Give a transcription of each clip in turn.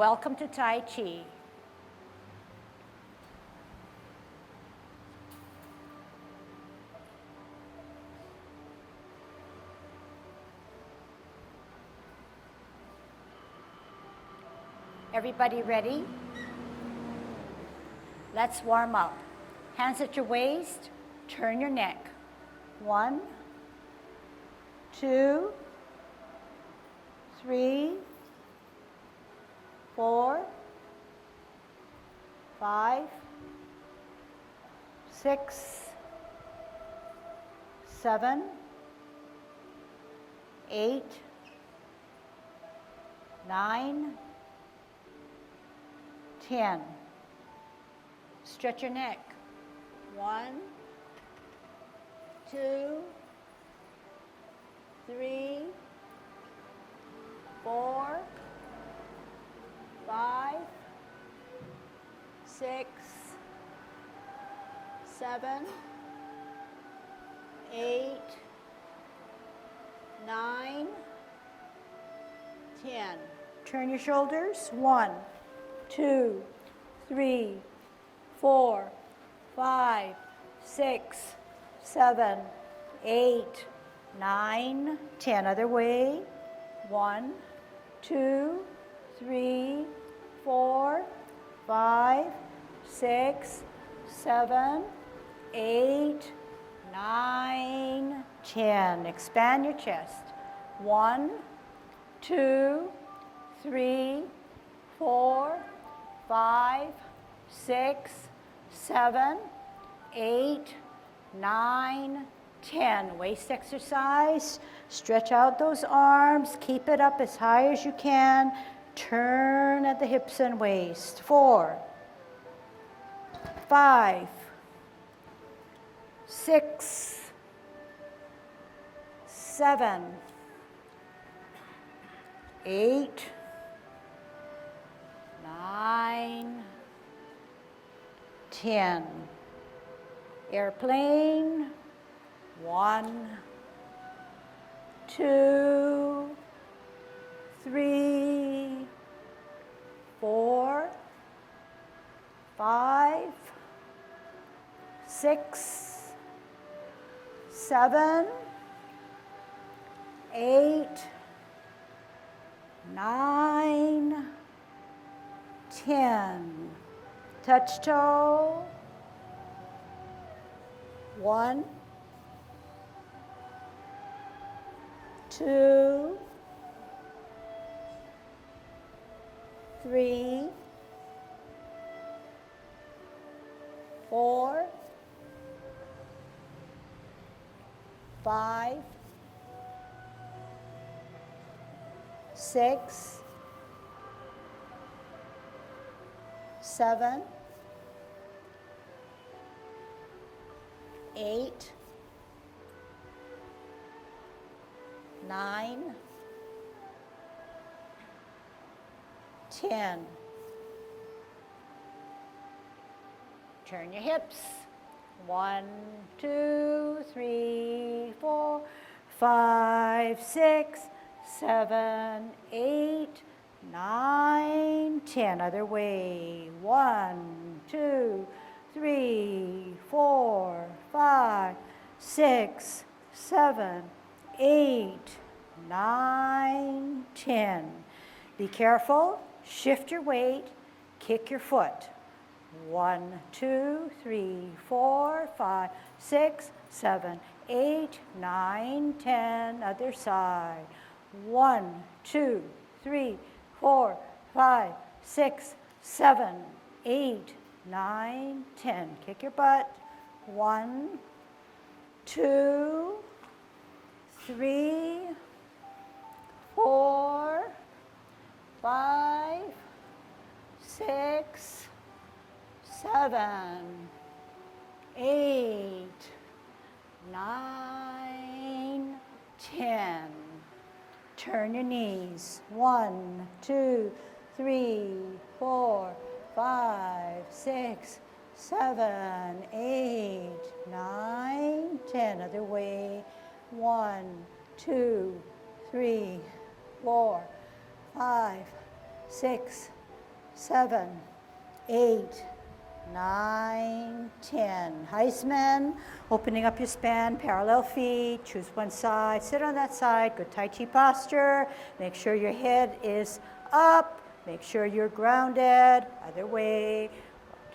Welcome to Tai Chi. Everybody ready? Let's warm up. Hands at your waist, turn your neck. 1, 2, 3, 4, 5, 6, 7, 8, 9, 10. Stretch your neck. 1, 2, 3, 4, 5, 6, 7, 8, 9, 10. Turn your shoulders. 1, 2, 3, 4, 5, 6, 7, 8, 9, 10. Other way. 1, 2, 3, 4, 5, 6, 7, 8, 9, 10. Expand your chest. 1, 2, 3, 4, 5, 6, 7, 8, 9, 10. Waist exercise. Stretch out those arms. Keep it up as high as you can. Turn at the hips and waist. 4, 5, 6, 7, 8, 9, 10. Airplane. 1, 2, 3, 4, 5, 6, 7, 8, 9, 10. Touch toe. 1, 2, 3, 4, 5, 6, 7, 8, 9, 10. Turn your hips. 1, 2, 3, 4, 5, 6, 7, 8, 9, 10. Other way. 1, 2, 3, 4, 5, 6, 7, 8, 9, 10. Be careful. Shift your weight. Kick your foot. 1, 2, 3, 4, 5, 6, 7, 8, 9, 10. Other side. 1, 2, 3, 4, 5, 6, 7, 8, 9, 10. Kick your butt. 1, 2, 3, 4, 5, 6, 7, 8, 9, 10. Turn your knees. 1, 2, 3, 4, 5, 6, 7, 8, 9, 10. Other way. 1, 2, 3, 4, 5, 6, 7, 8, 9, 10. Heisman, opening up your span, parallel feet, choose one side, sit on that side, good Tai Chi posture. Make sure your head is up, make sure you're grounded, other way.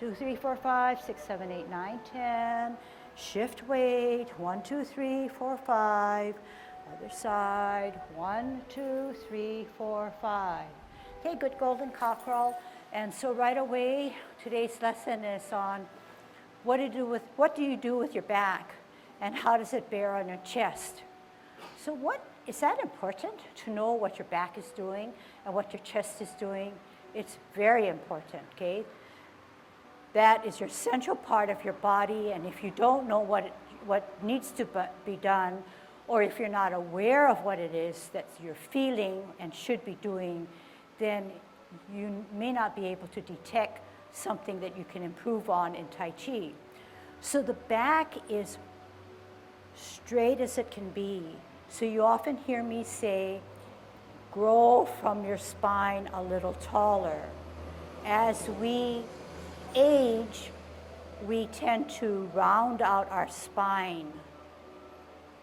2, 3, 4, 5, 6, 7, 8, 9, 10. Shift weight, 1, 2, 3, 4, 5. Other side, 1, 2, 3, 4, 5. Okay, good golden cockerel. And so right away, today's lesson is on what do you do with your back and how does it bear on your chest? So is that important to know what your back is doing and what your chest is doing? It's very important, okay? That is your central part of your body, and if you don't know what needs to be done, or if you're not aware of what it is that you're feeling and should be doing, then you may not be able to detect something that you can improve on in Tai Chi. So the back is straight as it can be. So you often hear me say, grow from your spine a little taller. As we age, we tend to round out our spine.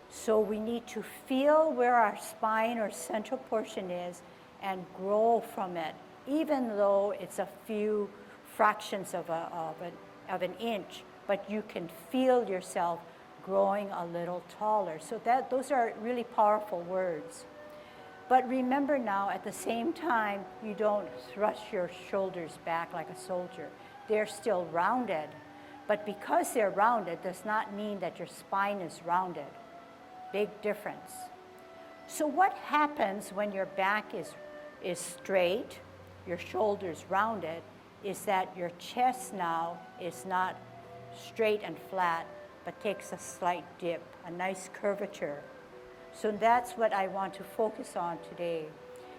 So we need to feel where our spine or central portion is and grow from it, even though it's a few fractions of an inch, but you can feel yourself growing a little taller. So those are really powerful words. But remember now, at the same time, you don't thrust your shoulders back like a soldier. They're still rounded, but because they're rounded does not mean that your spine is rounded. Big difference. So what happens when your back is straight, your shoulders rounded, is that your chest now is not straight and flat, but takes a slight dip, a nice curvature. So that's what I want to focus on today.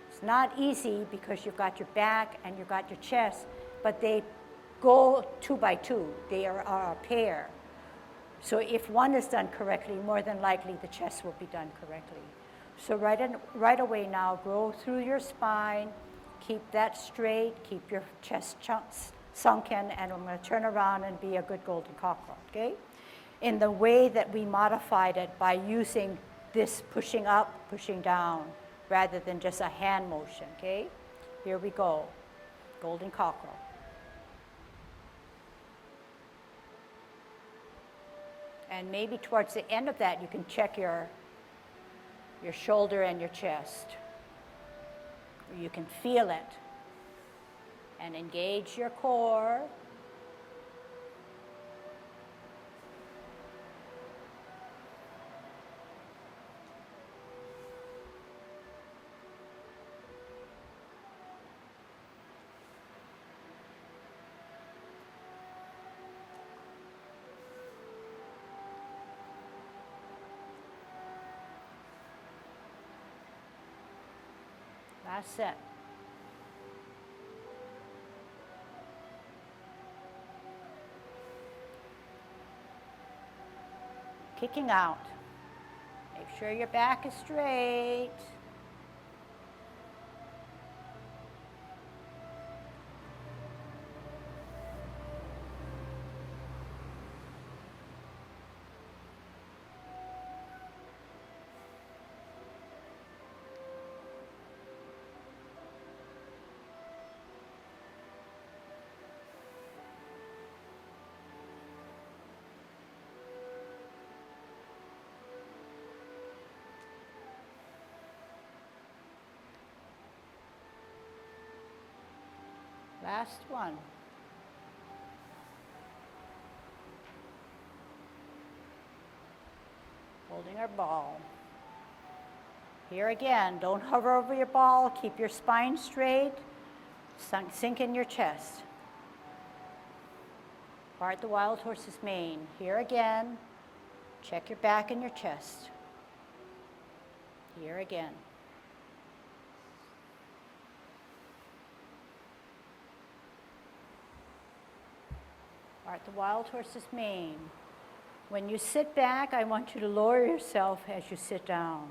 It's not easy because you've got your back and you've got your chest, but they go 2 by 2. They are a pair. So if one is done correctly, more than likely the chest will be done correctly. So right away now, grow through your spine, keep that straight, keep your chest sunken, and I'm going to turn around and be a good golden cockerel, okay? In the way that we modified it by using this pushing up, pushing down, rather than just a hand motion, okay? Here we go, golden cockerel. And maybe towards the end of that, you can check your shoulder and your chest. You can feel it. And engage your core. Last set. Kicking out. Make sure your back is straight. Last one. Holding our ball. Here again, don't hover over your ball. Keep your spine straight. Sink in your chest. Part the wild horse's mane. Here again, check your back and your chest. Here again. Part the wild horse's mane. When you sit back, I want you to lower yourself as you sit down.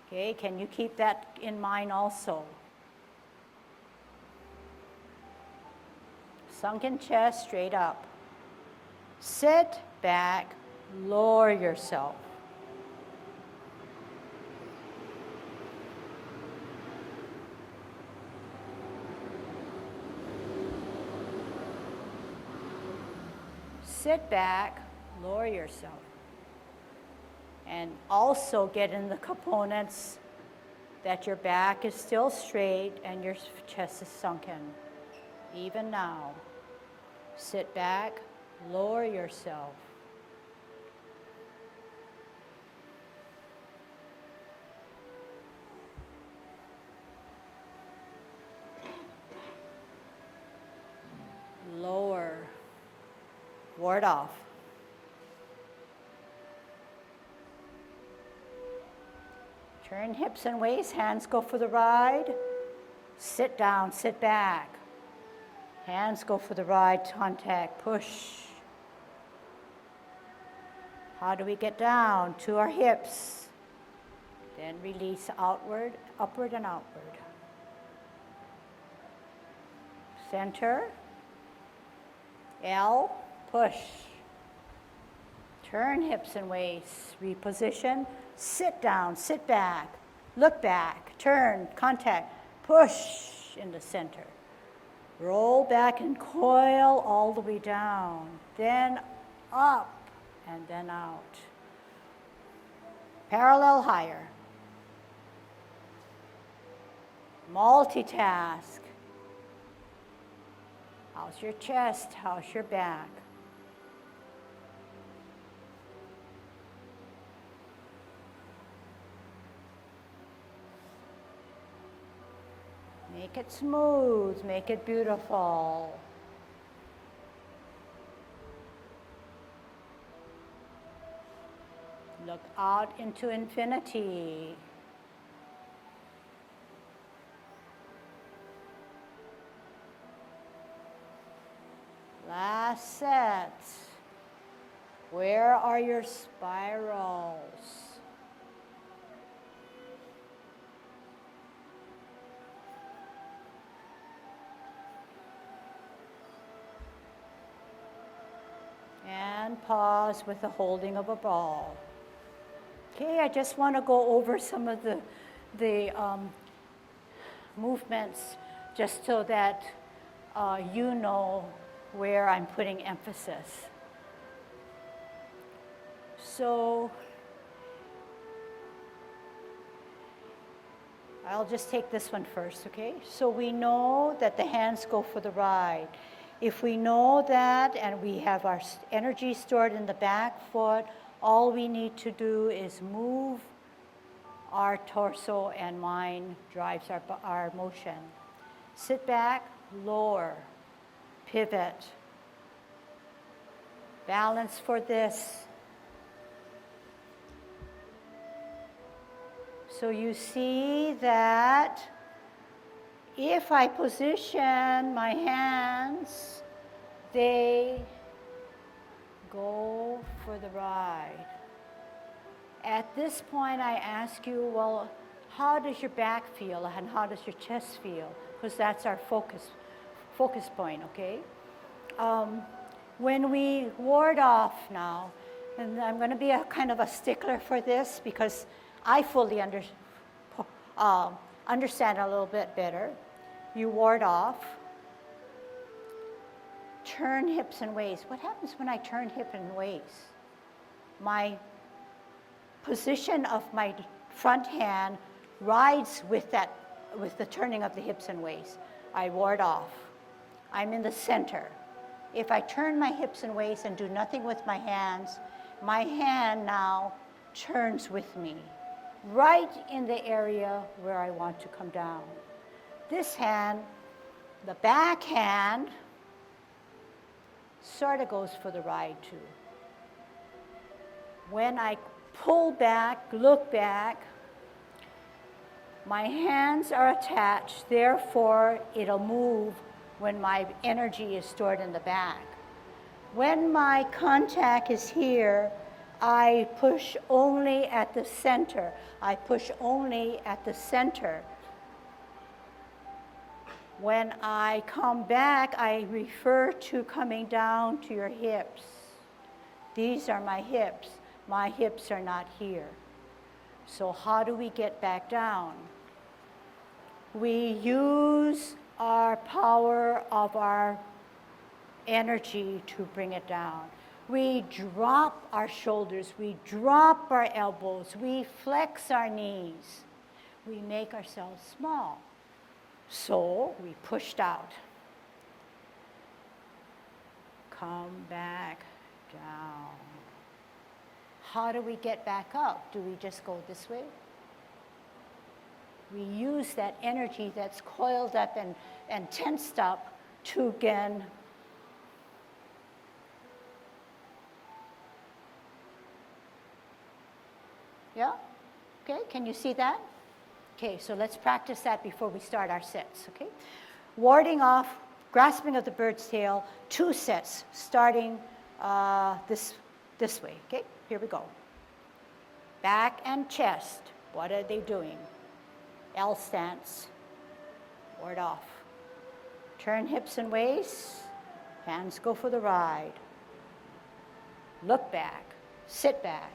Okay, can you keep that in mind also? Sunken chest, straight up. Sit back, lower yourself. Sit back, lower yourself. And also get in the components that your back is still straight and your chest is sunken. Even now, sit back, lower yourself. Lower. Ward off. Turn hips and waist, hands go for the ride. Sit down, sit back. Hands go for the ride, contact, push. How do we get down? To our hips. Then release outward, upward and outward. Center. L, push. Turn hips and waist, reposition. Sit down, sit back, look back, turn, contact, push in the center. Roll back and coil all the way down, then up and then out. Parallel higher. Multitask. How's your chest? How's your back? Make it smooth, make it beautiful. Look out into infinity. Last set. Where are your spirals? And pause with the holding of a ball. Okay, I just want to go over some of the movements just so that you know where I'm putting emphasis. So I'll just take this one first, okay? So we know that the hands go for the ride. If we know that and we have our energy stored in the back foot, all we need to do is move our torso and mind drives our motion. Sit back, lower, pivot. Balance for this. So you see that if I position my hands, they go for the ride. At this point, I ask you, well, how does your back feel and how does your chest feel? Because that's our focus point, okay? When we ward off now, and I'm going to be a kind of a stickler for this because I fully understand a little bit better. You ward off. Turn hips and waist. What happens when I turn hip and waist? My position of my front hand rides with the turning of the hips and waist. I ward off. I'm in the center. If I turn my hips and waist and do nothing with my hands, my hand now turns with me, right in the area where I want to come down. This hand, the back hand, sort of goes for the ride too. When I pull back, look back, my hands are attached, therefore it'll move when my energy is stored in the back. When my contact is here, I push only at the center. I push only at the center. When I come back, I refer to coming down to your hips. These are my hips. My hips are not here. So how do we get back down? We use our power of our energy to bring it down. We drop our shoulders, we drop our elbows, we flex our knees. We make ourselves small. So we pushed out. Come back down. How do we get back up? Do we just go this way? We use that energy that's coiled up and tensed up to again yeah? Okay, can you see that? Okay, so let's practice that before we start our sets, okay? Warding off, grasping of the bird's tail, 2 sets, starting this way, okay? Here we go. Back and chest, what are they doing? L stance, ward off. Turn hips and waist, hands go for the ride. Look back, sit back,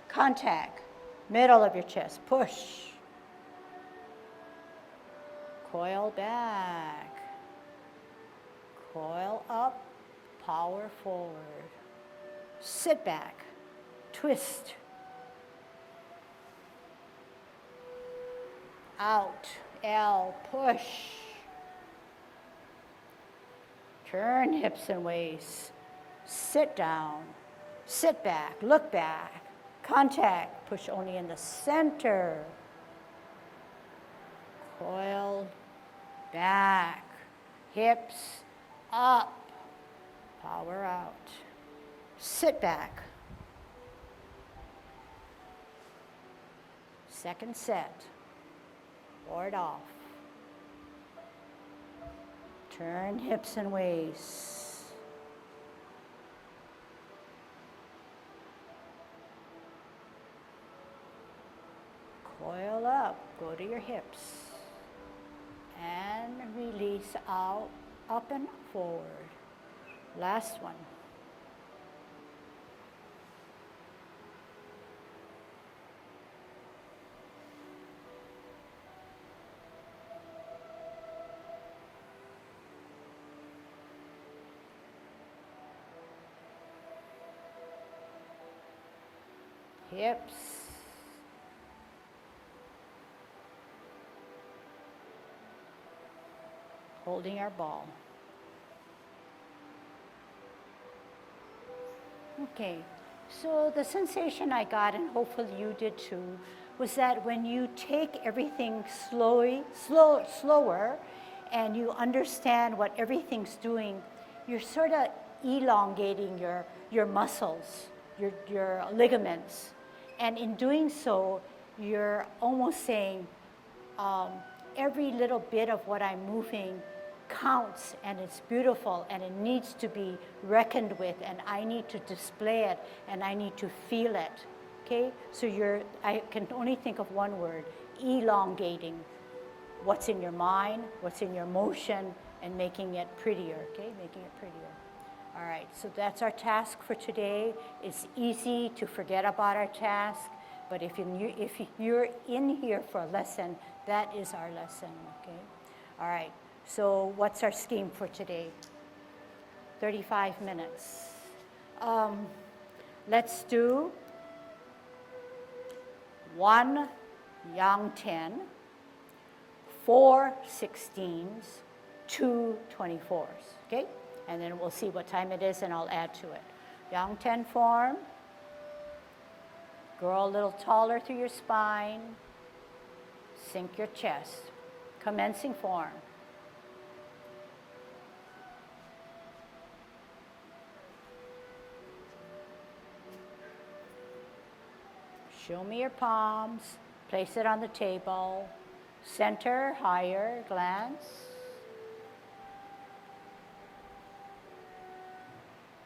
contact, middle of your chest, push. Coil back, coil up, power forward. Sit back, twist. Out, L, push. Turn hips and waist. Sit down, sit back, look back. Contact, push only in the center. Coil back, hips up, power out. Sit back. Second set, ward off. Turn hips and waist. Coil up, go to your hips. And release out, up and forward. Last one. Hips. Holding our ball. Okay, so the sensation I got, and hopefully you did too, was that when you take everything slower, and you understand what everything's doing, you're sort of elongating your muscles, your ligaments. And in doing so, you're almost saying, every little bit of what I'm moving counts, and it's beautiful, and it needs to be reckoned with, and I need to display it, and I need to feel it, okay? So I can only think of one word, elongating what's in your mind, what's in your motion, and making it prettier, okay? Making it prettier. All right, so that's our task for today. It's easy to forget about our task, but if you're in here for a lesson, that is our lesson, okay? All right, so what's our scheme for today? 35 minutes. Let's do 1 yang 10, 4 16s, 2 24s, okay? And then we'll see what time it is, and I'll add to it. Yang 10 form. Grow a little taller through your spine. Sink your chest. Commencing form. Show me your palms. Place it on the table. Center, higher, glance.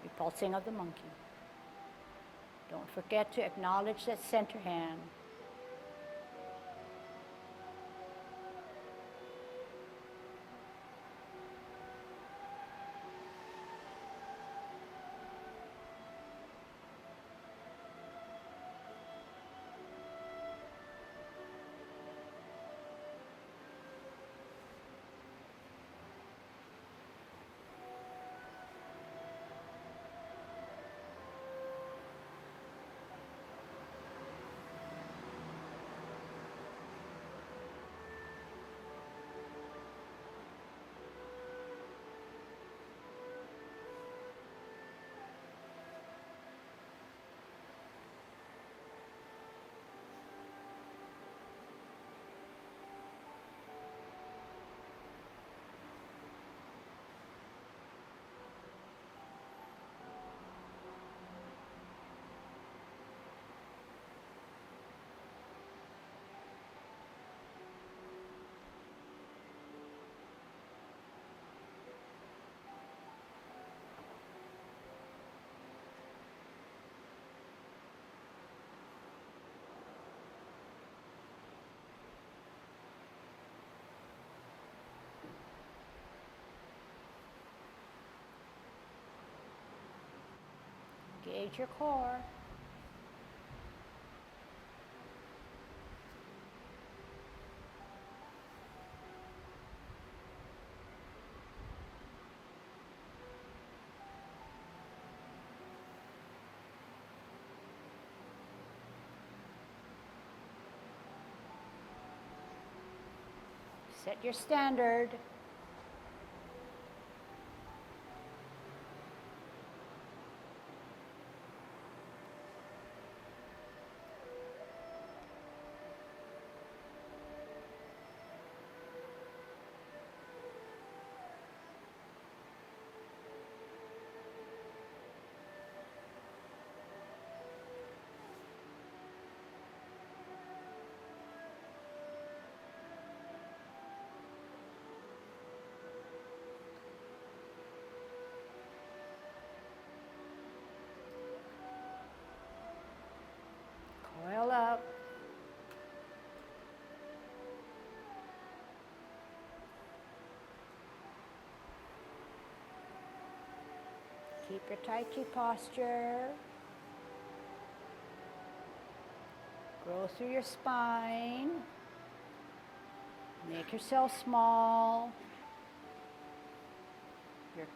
Repulsing of the monkey. Don't forget to acknowledge that center hand. Engage your core. Set your standard. Coil up. Keep your Tai Chi posture. Grow through your spine. Make yourself small. Your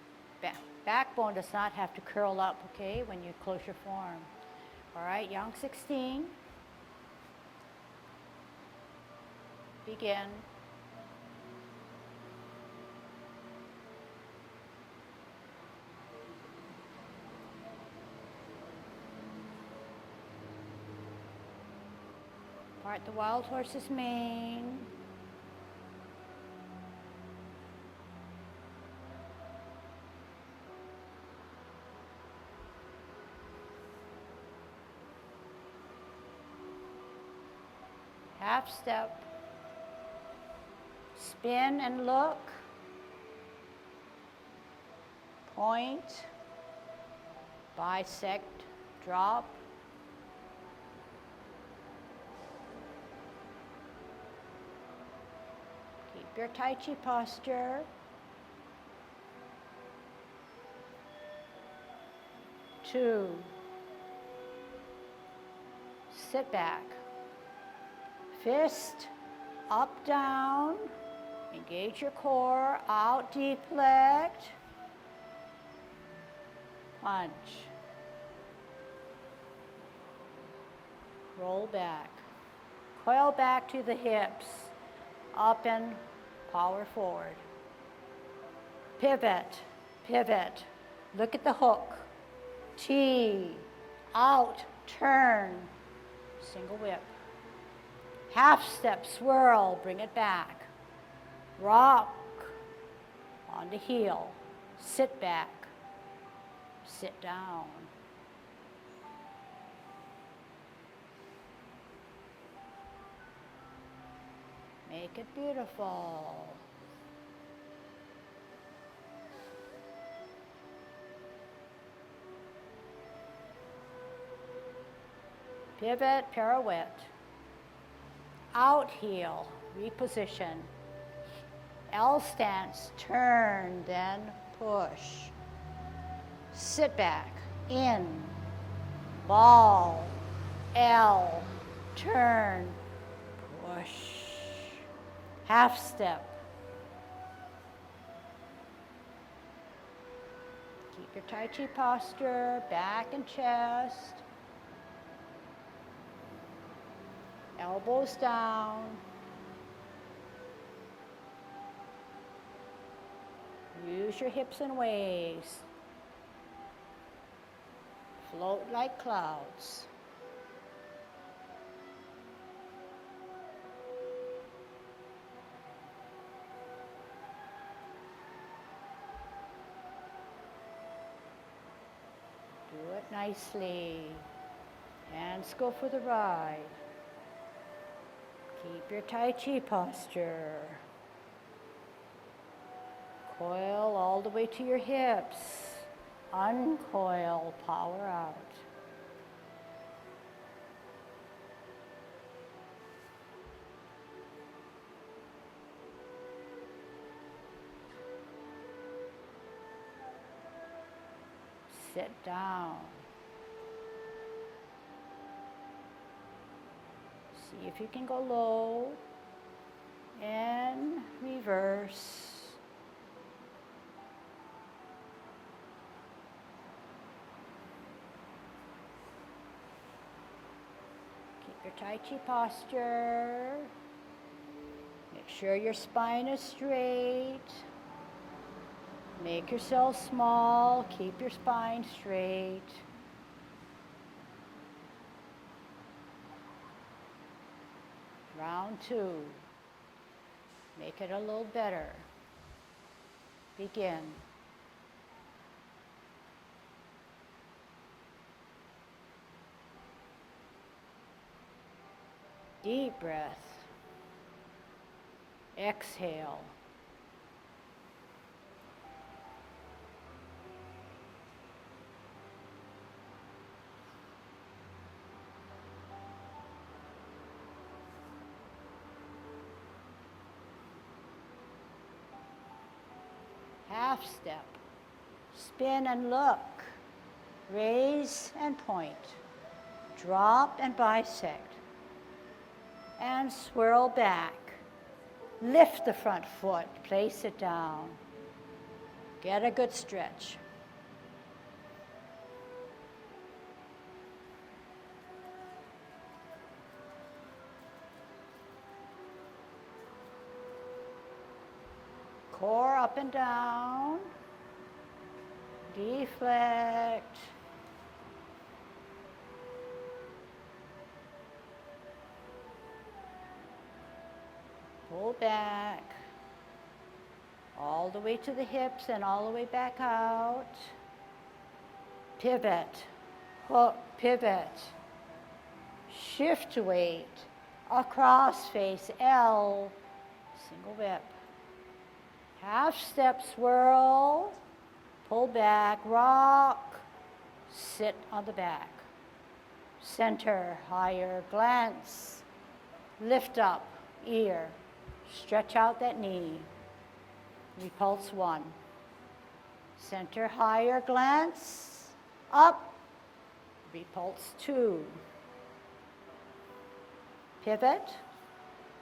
backbone does not have to curl up, okay, when you close your form. All right, Yang 16. Begin. Part the wild horse's mane. Half step. Spin and look. Point. Bisect. Drop. Keep your Tai Chi posture. Two. Sit back. Fist, up, down. Engage your core, out, deflect. Punch. Roll back. Coil back to the hips. Up and power forward. Pivot, pivot. Look at the hook. T, out, turn. Single whip. Half step, swirl, bring it back. Rock on the heel. Sit back. Sit down. Make it beautiful. Pivot, pirouette. Out heel, reposition. L stance, turn, then push. Sit back, in, ball, L, turn, push. Half step. Keep your Tai Chi posture, back and chest. Elbows down. Use your hips and waist. Float like clouds. Do it nicely. Hands go for the ride. Keep your Tai Chi posture. Coil all the way to your hips. Uncoil, power out. Sit down. See if you can go low and reverse. Keep your Tai Chi posture. Make sure your spine is straight. Make yourself small. Keep your spine straight. Round 2. Make it a little better. Begin. Deep breath. Exhale. Half step. Spin and look. Raise and point. Drop and bisect. And swirl back. Lift the front foot. Place it down. Get a good stretch. Core up and down. Deflect. Pull back. All the way to the hips and all the way back out. Pivot. Hook, pivot. Shift weight. Across face L. Single whip. Half step swirl, pull back, rock, sit on the back. Center, higher, glance, lift up, ear, stretch out that knee. Repulse 1. Center, higher, glance, up, repulse 2. Pivot,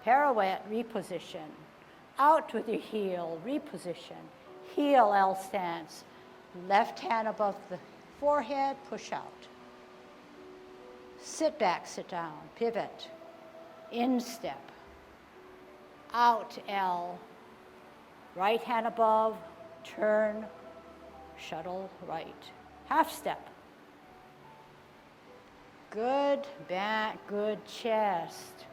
pirouette, reposition. Out with your heel, reposition. Heel L stance. Left hand above the forehead, push out. Sit back, sit down, pivot. Instep. Out L. Right hand above, turn, shuttle right. Half step. Good back, good chest.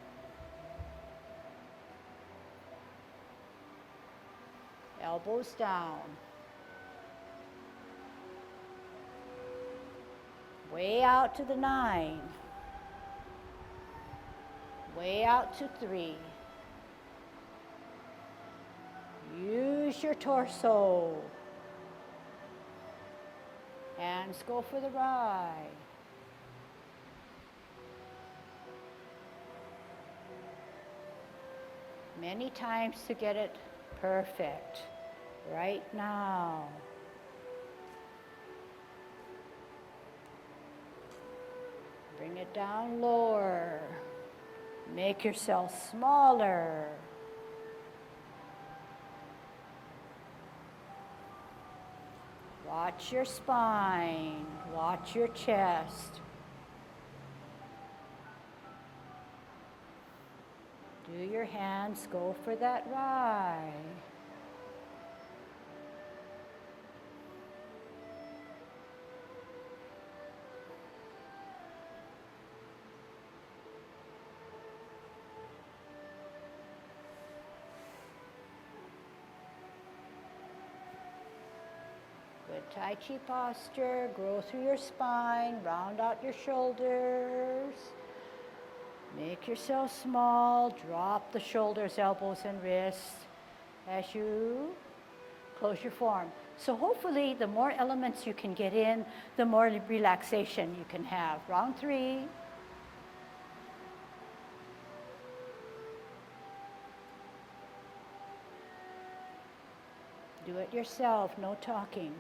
Elbows down. Way out to the 9. Way out to 3. Use your torso. Hands go for the ride. Many times to get it perfect. Right now. Bring it down lower. Make yourself smaller. Watch your spine. Watch your chest. Do your hands go for that ride? Good Tai Chi posture. Grow through your spine. Round out your shoulders. Make yourself small. Drop the shoulders, elbows, and wrists as you close your form. So hopefully the more elements you can get in, the more relaxation you can have. Round 3. Do it yourself, no talking.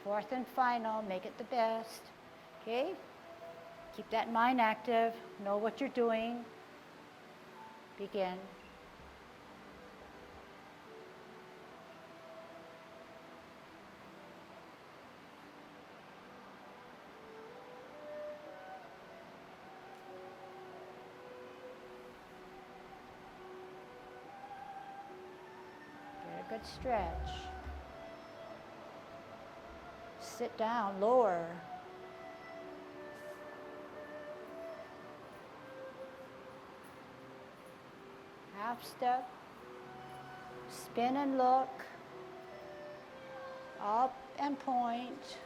Fourth and final, make it the best. Okay? Keep that mind active. Know what you're doing. Begin. Get a good stretch. Sit down, lower. Half step. Spin and look. Up and point.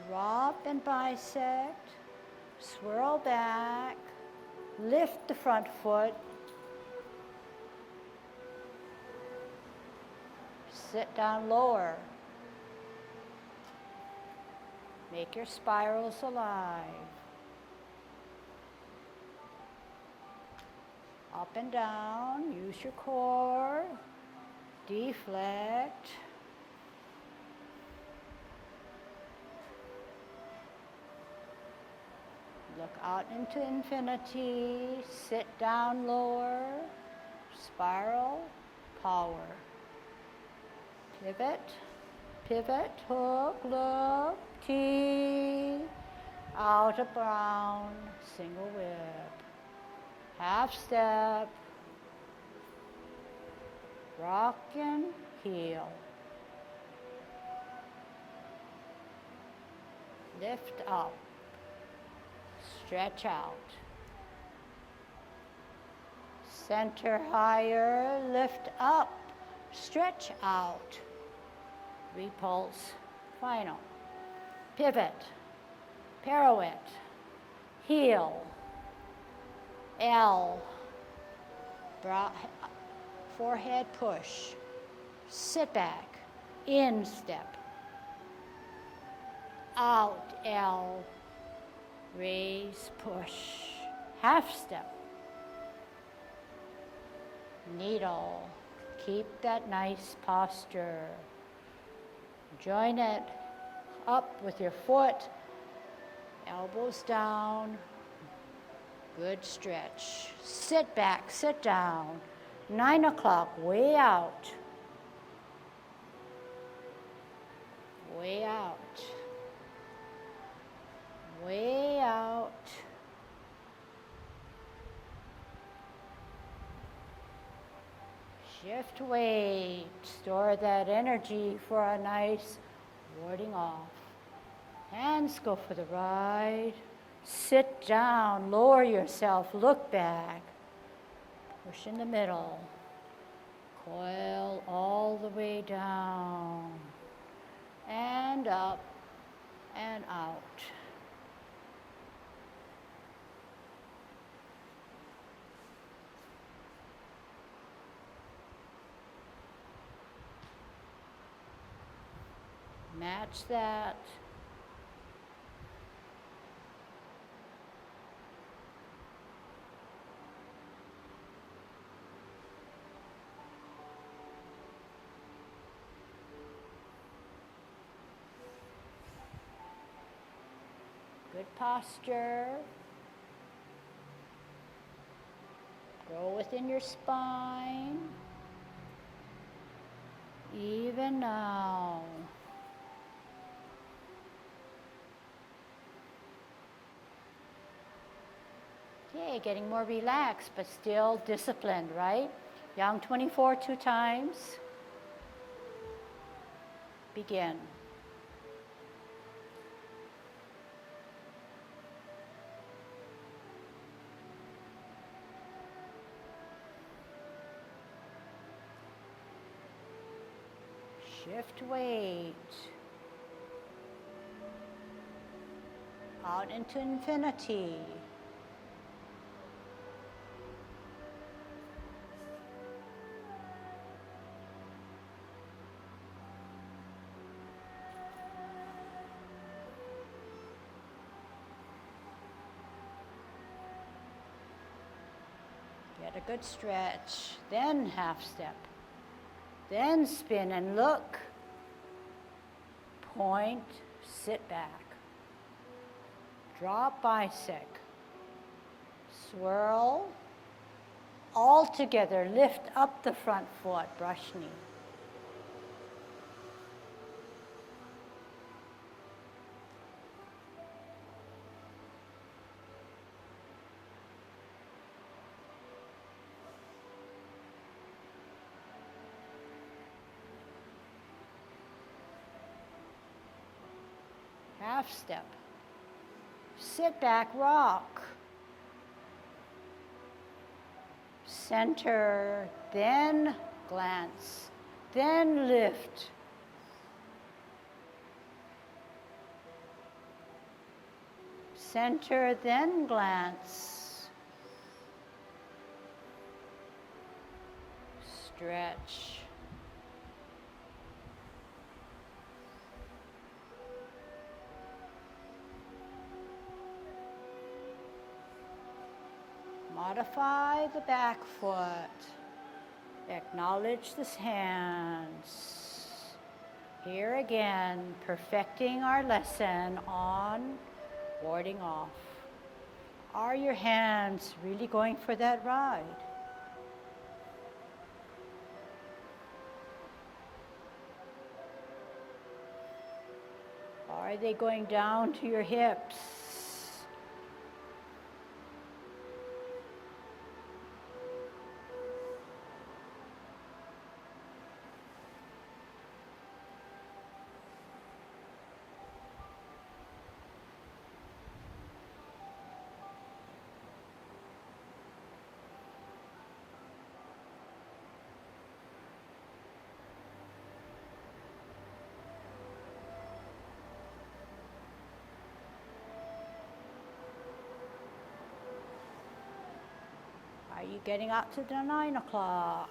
Drop and bisect. Swirl back. Lift the front foot. Sit down, lower. Make your spirals alive. Up and down, use your core. Deflect. Look out into infinity. Sit down, lower. Spiral, power. Pivot, pivot, hook, look, T, out of brown, single whip, half step, rock and heel, lift up, stretch out, center higher, lift up, stretch out, repulse, final. Pivot, pirouette, heel, L, forehead push, sit back, in step, out, L, raise, push, half step, needle, keep that nice posture, join it up with your foot, elbows down, good stretch. Sit back, sit down. 9 o'clock, way out. Way out. Way out. Shift weight, store that energy for a nice warding off. Hands go for the ride. Sit down, lower yourself, look back. Push in the middle. Coil all the way down. And up and out. Match that. Good posture. Grow within your spine. Even now. Okay, getting more relaxed, but still disciplined, right? Yang 24 2 times. Begin. Shift weight. Out into infinity. Get a good stretch, then half step, then spin and look. point, sit back. Drop bicep. Swirl. All together, lift up the front foot, brush knee. Half step. Sit back, rock. Center, then glance, then lift. Center, then glance. Stretch. Modify the back foot. Acknowledge the hands. Here again, perfecting our lesson on warding off. Are your hands really going for that ride? Are they going down to your hips? Are you getting up to the 9 o'clock?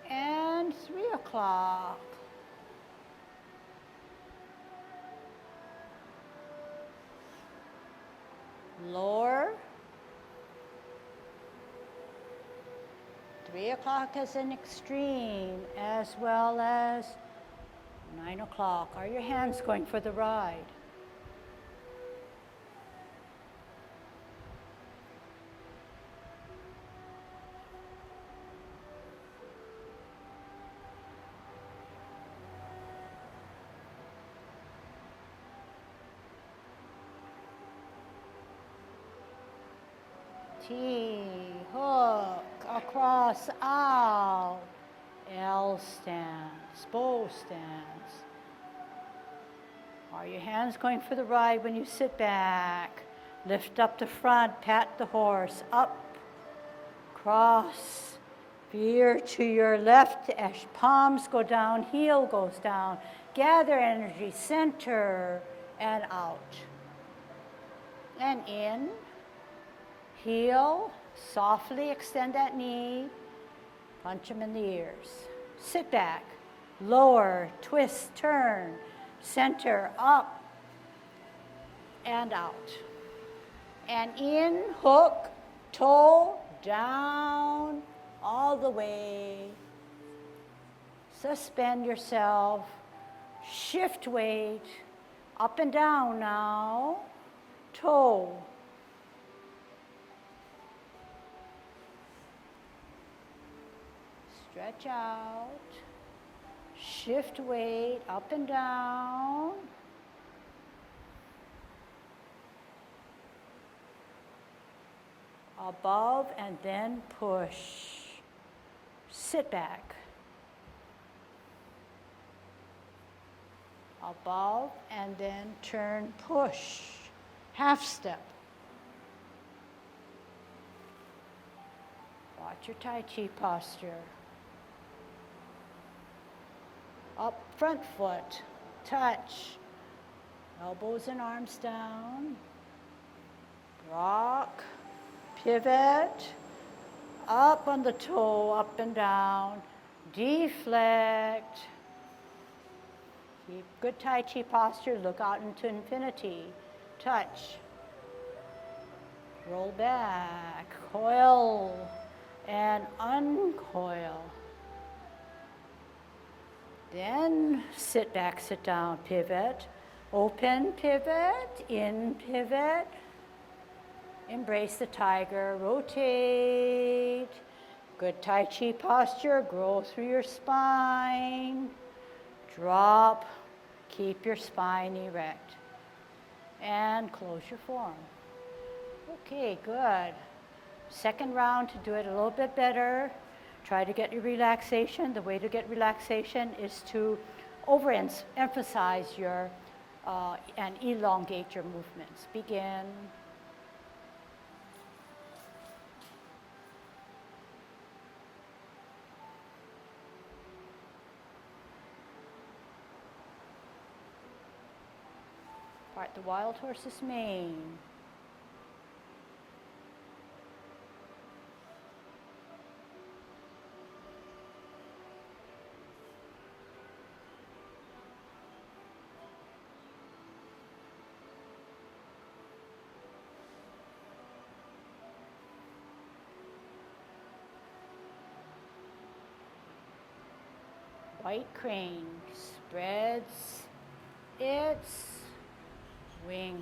And 3 o'clock. Lower. 3 o'clock is an extreme, as well as 9 o'clock. Are your hands going for the ride? T, hook, across, out, L stance, bow stance. Are your hands going for the ride when you sit back? Lift up the front, pat the horse, up, cross, veer to your left as palms go down, heel goes down. Gather energy, center, and out. And in. Heel, softly extend that knee, punch them in the ears. Sit back, lower, twist, turn, center, up, and out. And in, hook, toe, down, all the way. Suspend yourself, shift weight, up and down now, toe. Stretch out, shift weight, up and down. Above and then push. Sit back. Above and then turn, push. Half step. Watch your Tai Chi posture. Up, front foot, touch. Elbows and arms down. Rock, pivot. Up on the toe, up and down. Deflect. Keep good Tai Chi posture. Look out into infinity. Touch. Roll back. Coil and uncoil. Then sit back, sit down, pivot, open, pivot, in, pivot, embrace the tiger, rotate. Good Tai Chi posture, grow through your spine. Drop, keep your spine erect. And close your form. Okay, good. Second round to do it a little bit better. Try to get your relaxation. The way to get relaxation is to overemphasize your and elongate your movements. Begin. Part the wild horse's mane. White crane spreads its wings.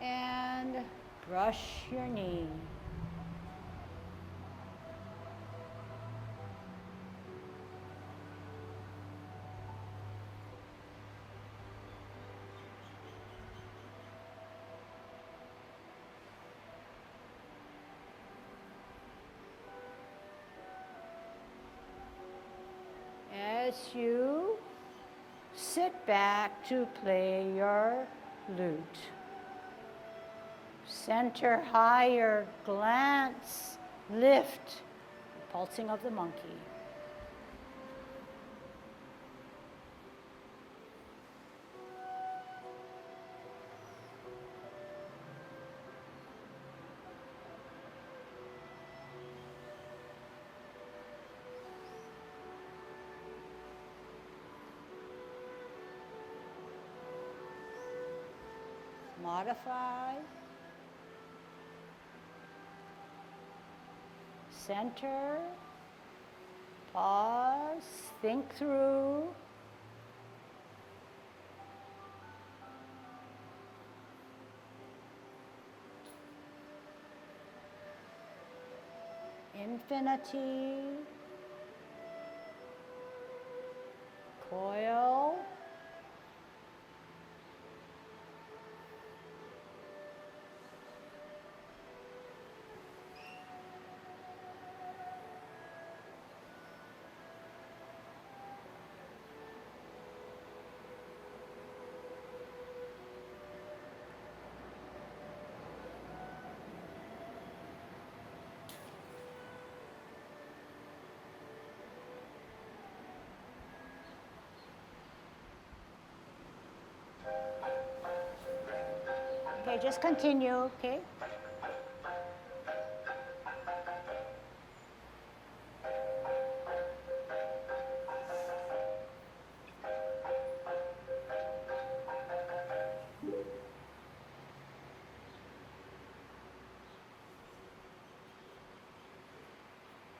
And brush your knee. As you sit back to play your lute, center higher, glance, lift, pulsing of the monkey. Modify, center, pause, think through, infinity, coil, okay, just continue, okay?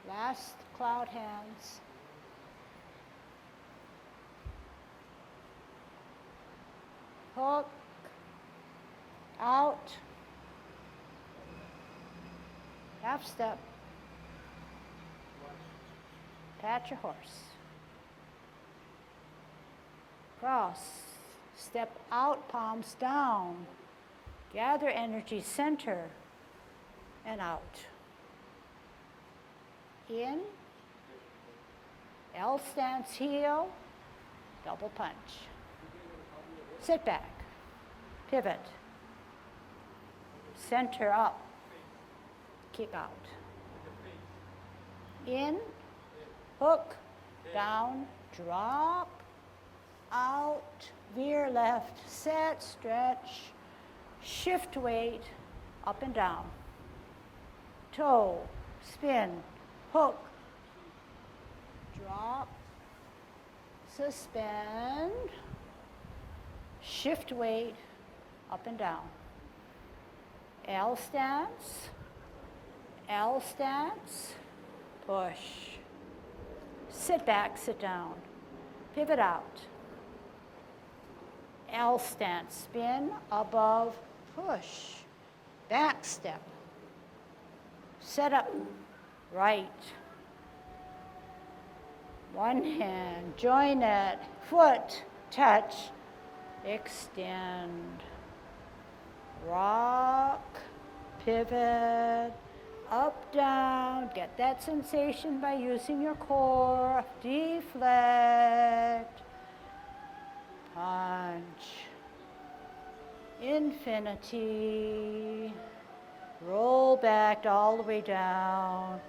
Last cloud hands. Hook, out, half step, pat your horse, cross, step out, palms down, gather energy, center, and out. In, L stance, heel, double punch. Sit back, pivot, center up, kick out. In, hook, down, drop, out, veer left, set, stretch, shift weight, up and down. Toe, spin, hook, drop, suspend, shift weight, up and down. L stance, L stance, push. Sit back, sit down. Pivot out. L stance, spin, above, push. Back step. Set up, right. One hand, join it, foot, touch, extend. Rock, pivot, up, down. Get that sensation by using your core. Deflect. Punch. Infinity. Roll back all the way down.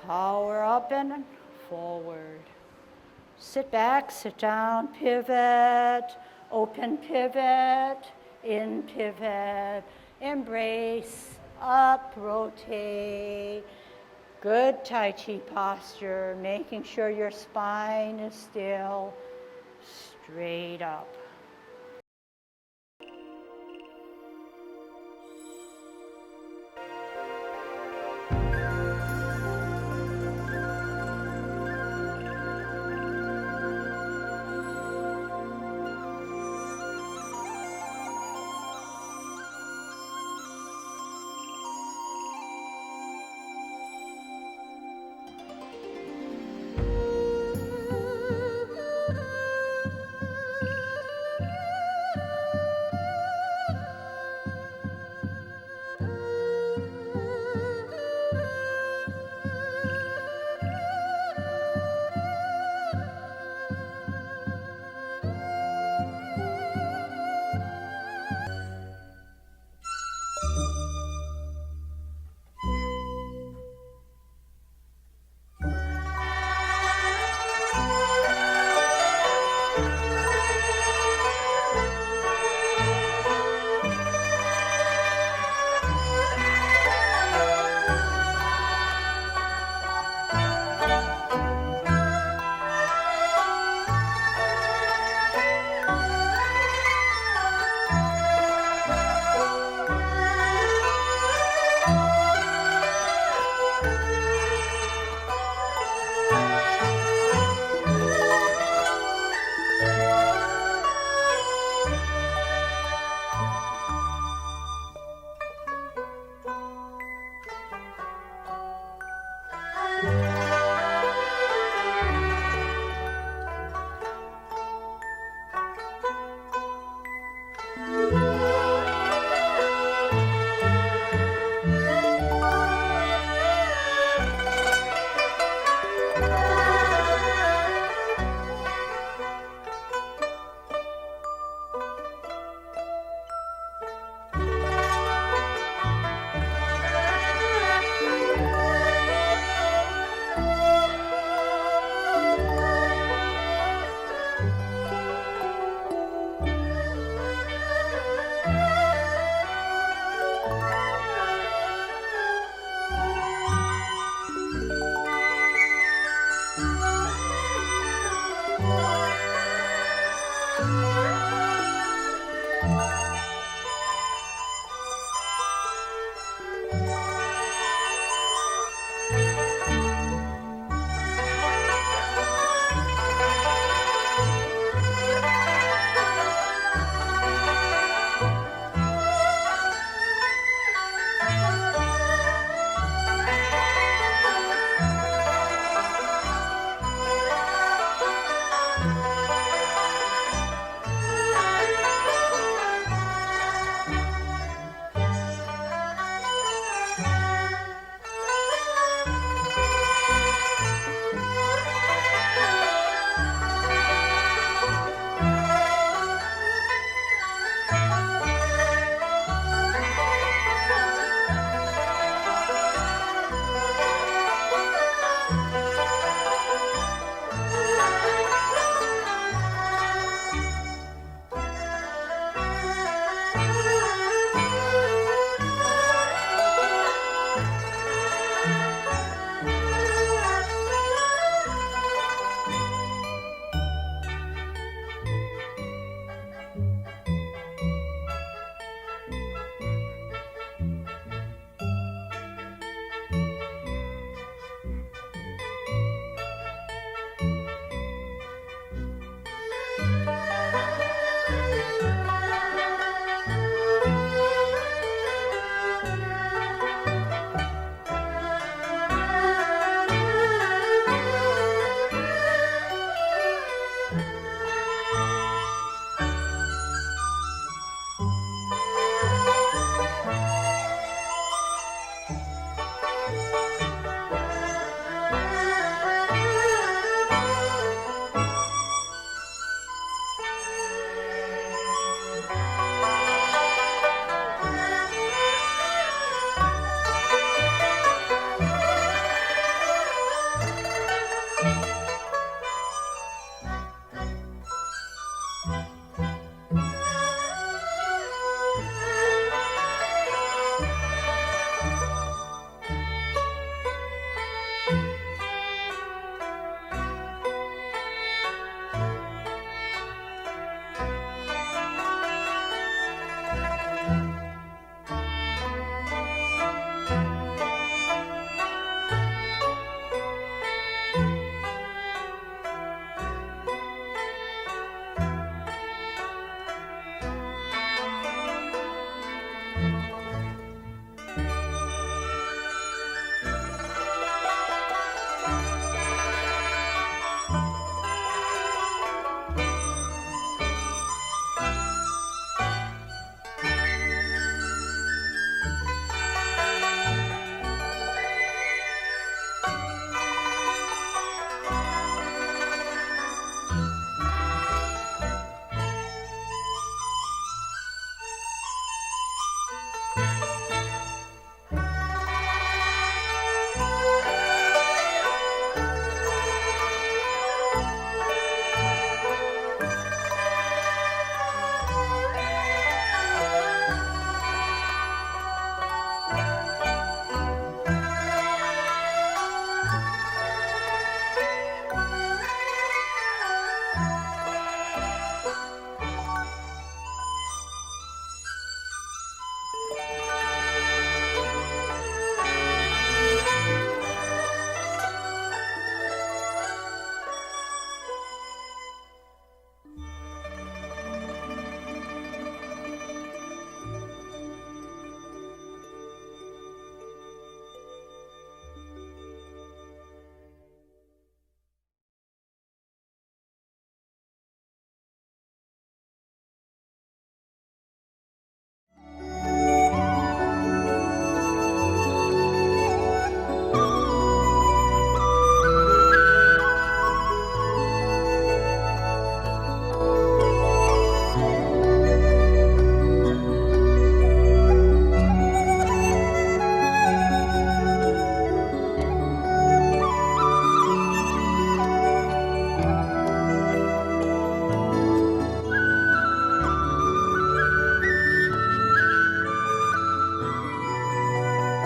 Power up and forward. Sit back, sit down, pivot, open pivot, in pivot, embrace, up, rotate. Good Tai Chi posture, making sure your spine is still straight up.